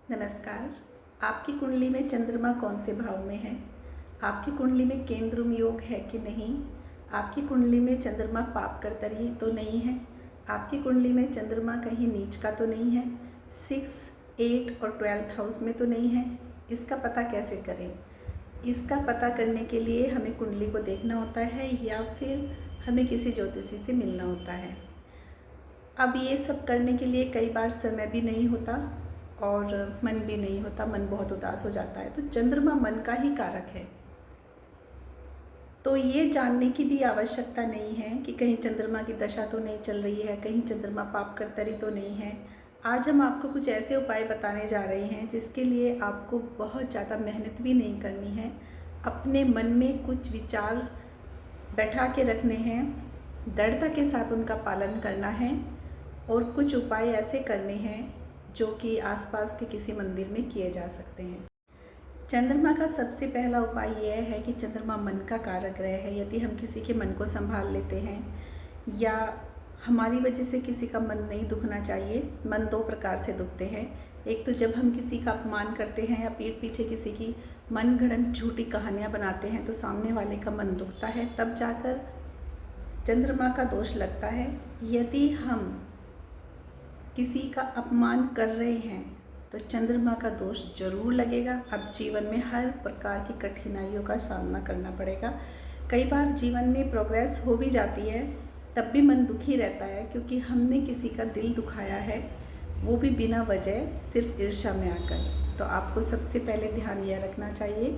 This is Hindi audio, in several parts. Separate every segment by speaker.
Speaker 1: नमस्कार। आपकी कुंडली में चंद्रमा कौन से भाव में है? आपकी कुंडली में केंद्रुम योग है कि नहीं? आपकी कुंडली में चंद्रमा पाप कर्तरी तो नहीं है? आपकी कुंडली में चंद्रमा कहीं नीच का तो नहीं है? 6, 8 और 12th हाउस में तो नहीं है? इसका पता कैसे करें? इसका पता करने के लिए हमें कुंडली को देखना होता है या फिर हमें किसी ज्योतिषी से मिलना होता है। अब ये सब करने के लिए कई बार समय भी नहीं होता और मन भी नहीं होता, मन बहुत उदास हो जाता है। तो चंद्रमा मन का ही कारक है, तो ये जानने की भी आवश्यकता नहीं है कि कहीं चंद्रमा की दशा तो नहीं चल रही है, कहीं चंद्रमा पाप कर्तरी तो नहीं है। आज हम आपको कुछ ऐसे उपाय बताने जा रहे हैं जिसके लिए आपको बहुत ज़्यादा मेहनत भी नहीं करनी है। अपने मन में कुछ विचार बैठा के रखने हैं, दृढ़ता के साथ उनका पालन करना है और कुछ उपाय ऐसे करने हैं जो कि आसपास के किसी मंदिर में किए जा सकते हैं। चंद्रमा का सबसे पहला उपाय यह है कि चंद्रमा मन का कारक ग्रह है। यदि हम किसी के मन को संभाल लेते हैं या हमारी वजह से किसी का मन नहीं दुखना चाहिए। मन दो प्रकार से दुखते हैं। एक तो जब हम किसी का अपमान करते हैं या पीठ पीछे किसी की मन गढ़ंत झूठी कहानियाँ बनाते हैं तो सामने वाले का मन दुखता है, तब जाकर चंद्रमा का दोष लगता है। यदि हम किसी का अपमान कर रहे हैं तो चंद्रमा का दोष जरूर लगेगा। अब जीवन में हर प्रकार की कठिनाइयों का सामना करना पड़ेगा। कई बार जीवन में प्रोग्रेस हो भी जाती है, तब भी मन दुखी रहता है क्योंकि हमने किसी का दिल दुखाया है, वो भी बिना वजह, सिर्फ ईर्ष्या में आकर। तो आपको सबसे पहले ध्यान यह रखना चाहिए,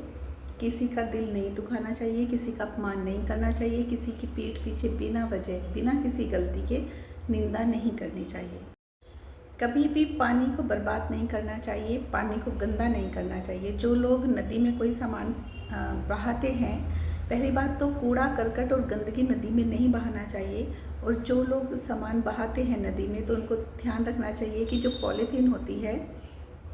Speaker 1: किसी का दिल नहीं दुखाना चाहिए, किसी का अपमान नहीं करना चाहिए, किसी की पीठ पीछे बिना वजह, बिना किसी गलती के निंदा नहीं करनी चाहिए। कभी भी पानी को बर्बाद नहीं करना चाहिए, पानी को गंदा नहीं करना चाहिए। जो लोग नदी में कोई सामान बहाते हैं, पहली बात तो कूड़ा करकट और गंदगी नदी में नहीं बहाना चाहिए। और जो लोग सामान बहाते हैं नदी में तो उनको ध्यान रखना चाहिए कि जो पॉलीथीन होती है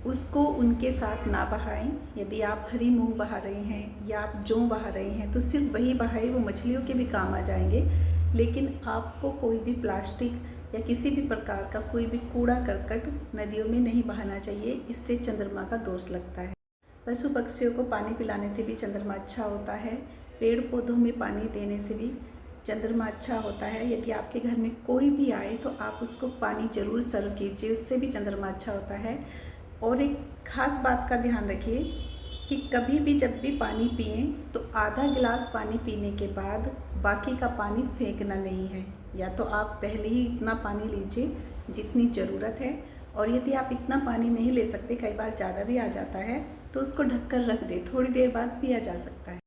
Speaker 1: उसको उनके साथ ना बहाएं। यदि आप हरी मूंग बहा रहे हैं या आप जौ बहा रहे हैं तो सिर्फ वही बहाएं, वो मछलियों के भी काम आ जाएंगे। लेकिन आपको कोई भी प्लास्टिक या किसी भी प्रकार का कोई भी कूड़ा करकट नदियों में नहीं बहाना चाहिए, इससे चंद्रमा का दोष लगता है। पशु पक्षियों को पानी पिलाने से भी चंद्रमा अच्छा होता है। पेड़ पौधों में पानी देने से भी चंद्रमा अच्छा होता है। यदि आपके घर में कोई भी आए तो आप उसको पानी जरूर सर्व कीजिए, उससे भी चंद्रमा अच्छा होता है। और एक खास बात का ध्यान रखिए कि कभी भी जब भी पानी पिएं तो आधा गिलास पानी पीने के बाद बाकी का पानी फेंकना नहीं है। या तो आप पहले ही इतना पानी लीजिए जितनी ज़रूरत है, और यदि आप इतना पानी नहीं ले सकते, कई बार ज़्यादा भी आ जाता है, तो उसको ढककर रख दें, थोड़ी देर बाद पिया जा सकता है।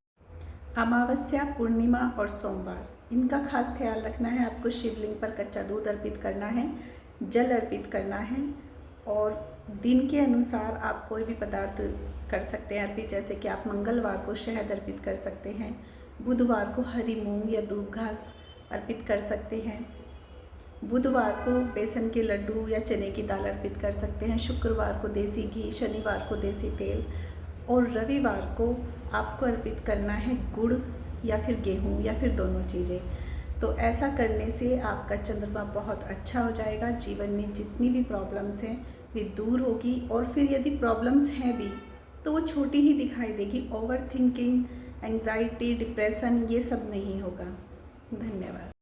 Speaker 1: अमावस्या, पूर्णिमा और सोमवार, इनका खास ख्याल रखना है। आपको शिवलिंग पर कच्चा दूध अर्पित करना है, जल अर्पित करना है और दिन के अनुसार आप कोई भी पदार्थ कर सकते हैं अर्पित। जैसे कि आप मंगलवार को शहद अर्पित कर सकते हैं, बुधवार को हरी मूंग या दूब घास अर्पित कर सकते हैं, बुधवार को बेसन के लड्डू या चने की दाल अर्पित कर सकते हैं, शुक्रवार को देसी घी, शनिवार को देसी तेल और रविवार को आपको अर्पित करना है गुड़ या फिर गेहूँ या फिर दोनों चीज़ें। तो ऐसा करने से आपका चंद्रमा बहुत अच्छा हो जाएगा। जीवन में जितनी भी प्रॉब्लम्स हैं वे दूर होगी, और फिर यदि प्रॉब्लम्स हैं भी तो वो छोटी ही दिखाई देगी। ओवर थिंकिंग, एंग्जाइटी, डिप्रेशन, ये सब नहीं होगा। धन्यवाद।